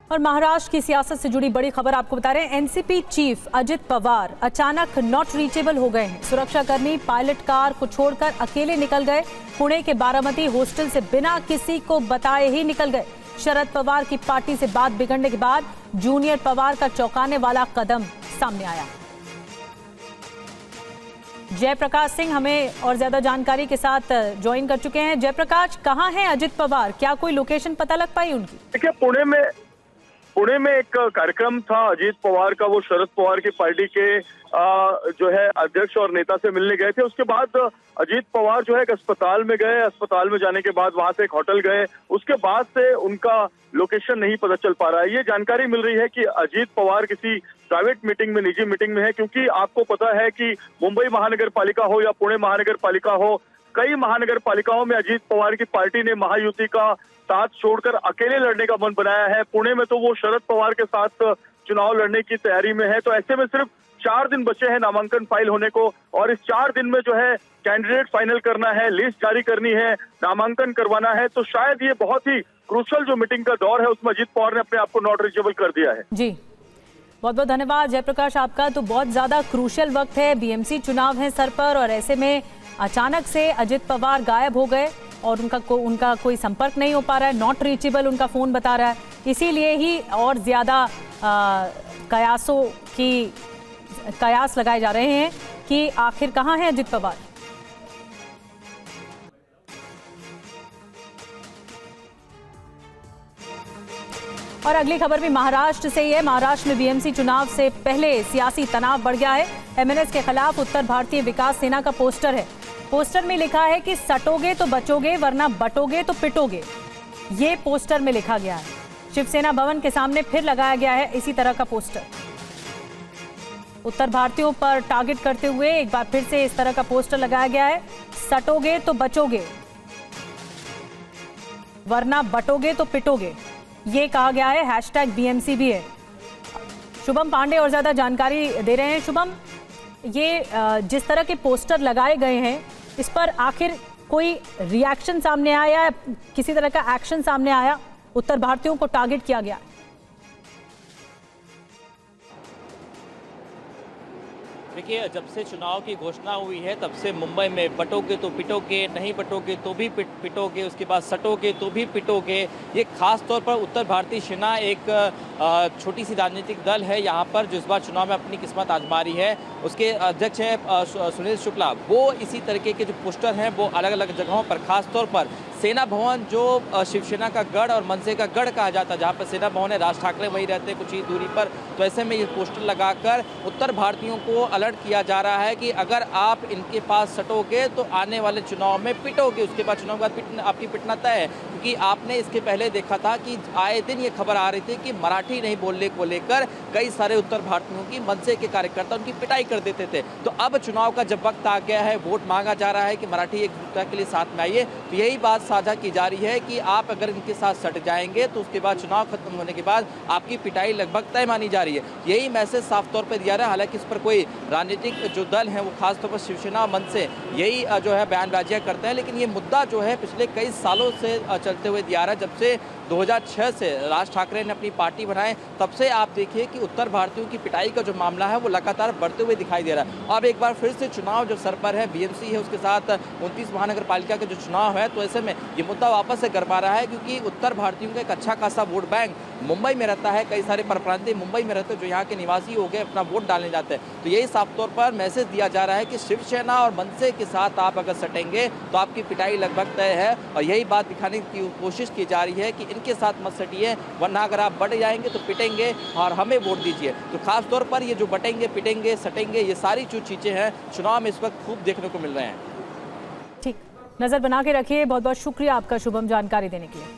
और महाराष्ट्र की सियासत से जुड़ी बड़ी खबर आपको बता रहे हैं। एनसीपी चीफ अजित पवार अचानक नॉट रीचेबल हो गए हैं। सुरक्षाकर्मी पायलट कार को छोड़कर अकेले निकल गए। पुणे के बारामती हॉस्टल से बिना किसी को बताए ही निकल गए। शरद पवार की पार्टी से बात बिगड़ने के बाद जूनियर पवार का चौंकाने वाला कदम सामने आया। जयप्रकाश सिंह हमें और ज्यादा जानकारी के साथ ज्वाइन कर चुके हैं। जयप्रकाश, कहां हैं अजित पवार? क्या कोई लोकेशन पता लग पाई उनकी? देखिए, पुणे में एक कार्यक्रम था अजीत पवार का। वो शरद पवार की पार्टी के जो है अध्यक्ष और नेता से मिलने गए थे। उसके बाद अजीत पवार जो है एक अस्पताल में गए। अस्पताल में जाने के बाद वहां से एक होटल गए। उसके बाद से उनका लोकेशन नहीं पता चल पा रहा है। ये जानकारी मिल रही है कि अजीत पवार किसी प्राइवेट मीटिंग में, निजी मीटिंग में है, क्योंकि आपको पता है कि मुंबई महानगर पालिका हो या पुणे महानगर पालिका हो, कई महानगर पालिकाओं में अजीत पवार की पार्टी ने महायुति का साथ छोड़कर अकेले लड़ने का मन बनाया है। पुणे में तो वो शरद पवार के साथ चुनाव लड़ने की तैयारी में है। तो ऐसे में सिर्फ 4 दिन बचे हैं नामांकन फाइल होने को, और इस 4 दिन में जो है कैंडिडेट फाइनल करना है, लिस्ट जारी करनी है, नामांकन करवाना है। तो शायद ये बहुत ही क्रूशल जो मीटिंग का दौर है उसमें अजीत पवार ने अपने आप को नॉट रीचेबल कर दिया है। जी, बहुत बहुत धन्यवाद जयप्रकाश आपका। तो बहुत ज्यादा क्रूशल वक्त है, बीएमसी चुनाव है सर पर, और ऐसे में अचानक से अजित पवार गायब हो गए और उनका कोई संपर्क नहीं हो पा रहा है। नॉट रीचेबल उनका फोन बता रहा है। इसीलिए ही और ज्यादा कयास लगाए जा रहे हैं कि आखिर कहां है अजित पवार। और अगली खबर भी महाराष्ट्र से ही है। महाराष्ट्र में बीएमसी चुनाव से पहले सियासी तनाव बढ़ गया है। एमएनएस के खिलाफ उत्तर भारतीय विकास सेना का पोस्टर है। पोस्टर में लिखा है कि सटोगे तो बचोगे, वरना बटोगे तो पिटोगे। ये पोस्टर में लिखा गया है। शिवसेना भवन के सामने फिर लगाया गया है इसी तरह का पोस्टर। उत्तर भारतीयों पर टारगेट करते हुए एक बार फिर से इस तरह का पोस्टर लगाया गया है। सटोगे तो बचोगे, वरना बटोगे तो पिटोगे, ये कहा गया है। हैशटैग बीएमसी भी है। शुभम पांडे और ज्यादा जानकारी दे रहे हैं। शुभम, ये जिस तरह के पोस्टर लगाए गए हैं, इस पर आखिर कोई रिएक्शन सामने आया, किसी तरह का एक्शन सामने आया? उत्तर भारतीयों को टारगेट किया गया। देखिए, जब से चुनाव की घोषणा हुई है तब से मुंबई में बटोगे तो पिटोगे, नहीं बटोगे तो भी पिटोगे, उसके बाद सटोगे तो भी पिटोगे। ये खास तौर पर उत्तर भारतीय सेना एक छोटी सी राजनीतिक दल है यहाँ पर, जो इस बार चुनाव में अपनी किस्मत आजमा रही है। उसके अध्यक्ष हैं सुनील शुक्ला। वो इसी तरीके के जो पोस्टर हैं वो अलग अलग जगहों पर, खास तौर पर सेना भवन, जो शिवसेना का गढ़ और मनसे का गढ़ कहा जाता है, जहाँ पर सेना भवन है, राज ठाकरे वहीं रहते हैं कुछ ही दूरी पर। तो ऐसे में ये पोस्टर लगाकर उत्तर भारतीयों को अलर्ट किया जा रहा है कि अगर आप इनके पास सटोगे तो आने वाले चुनाव में पिटोगे। उसके बाद चुनाव के बाद आपकी पिटना तय है, क्योंकि आपने इसके पहले देखा था कि आए दिन ये खबर आ रही थी कि मराठी नहीं बोलने को लेकर कई सारे उत्तर भारतीयों की, मनसे के कार्यकर्ता उनकी पिटाई कर देते थे। तो अब चुनाव का जब वक्त आ गया है, वोट मांगा जा रहा है कि मराठी एकजुटता के लिए साथ में आइए, तो यही बात साझा की जा रही है कि आप अगर इनके साथ सट जाएंगे तो उसके बाद चुनाव खत्म होने के बाद आपकी पिटाई लगभग तय मानी जा रही है। यही मैसेज साफ तौर पर दिया रहा है। हालांकि इस पर कोई राजनीतिक जो दल हैं वो खासतौर पर शिवसेना और मनसे यही जो है बयानबाजियां करते हैं, लेकिन ये मुद्दा जो है पिछले कई सालों से चलते हुए दिया रहा है। जब से 2006 से राज ठाकरे ने अपनी पार्टी बनाए, तब से आप देखिए कि उत्तर भारतीयों की पिटाई का जो मामला है वो लगातार बढ़ते हुए दिखाई दे रहा है। अब एक बार फिर से चुनाव जो सर पर है, बीएमसी है, उसके साथ 29 महानगर पालिका के जो चुनाव है, तो ऐसे में ये मुद्दा वापस से गरमा रहा है, क्योंकि उत्तर भारतीयों का एक अच्छा खासा वोट बैंक मुंबई में रहता है। कई सारे परप्रांतीय मुंबई में रहते हैं जो यहाँ के निवासी हो गए, अपना वोट डालने जाते हैं। तो यही साफ तौर पर मैसेज दिया जा रहा है कि शिवसेना और मनसे के साथ आप अगर सटेंगे तो आपकी पिटाई लगभग तय है। और यही बात दिखाने की कोशिश की जा रही है कि इनके साथ मत सटिए, वरना अगर आप बढ़ जाएंगे तो पिटेंगे और हमें वोट दीजिए। तो खास तौर पर ये जो बटेंगे, पिटेंगे, सटेंगे, ये सारी जो चीजें हैं चुनाव में इस वक्त खूब देखने को मिल रहे हैं। ठीक, नजर बना के रखिए। बहुत बहुत शुक्रिया आपका शुभम, जानकारी देने के लिए।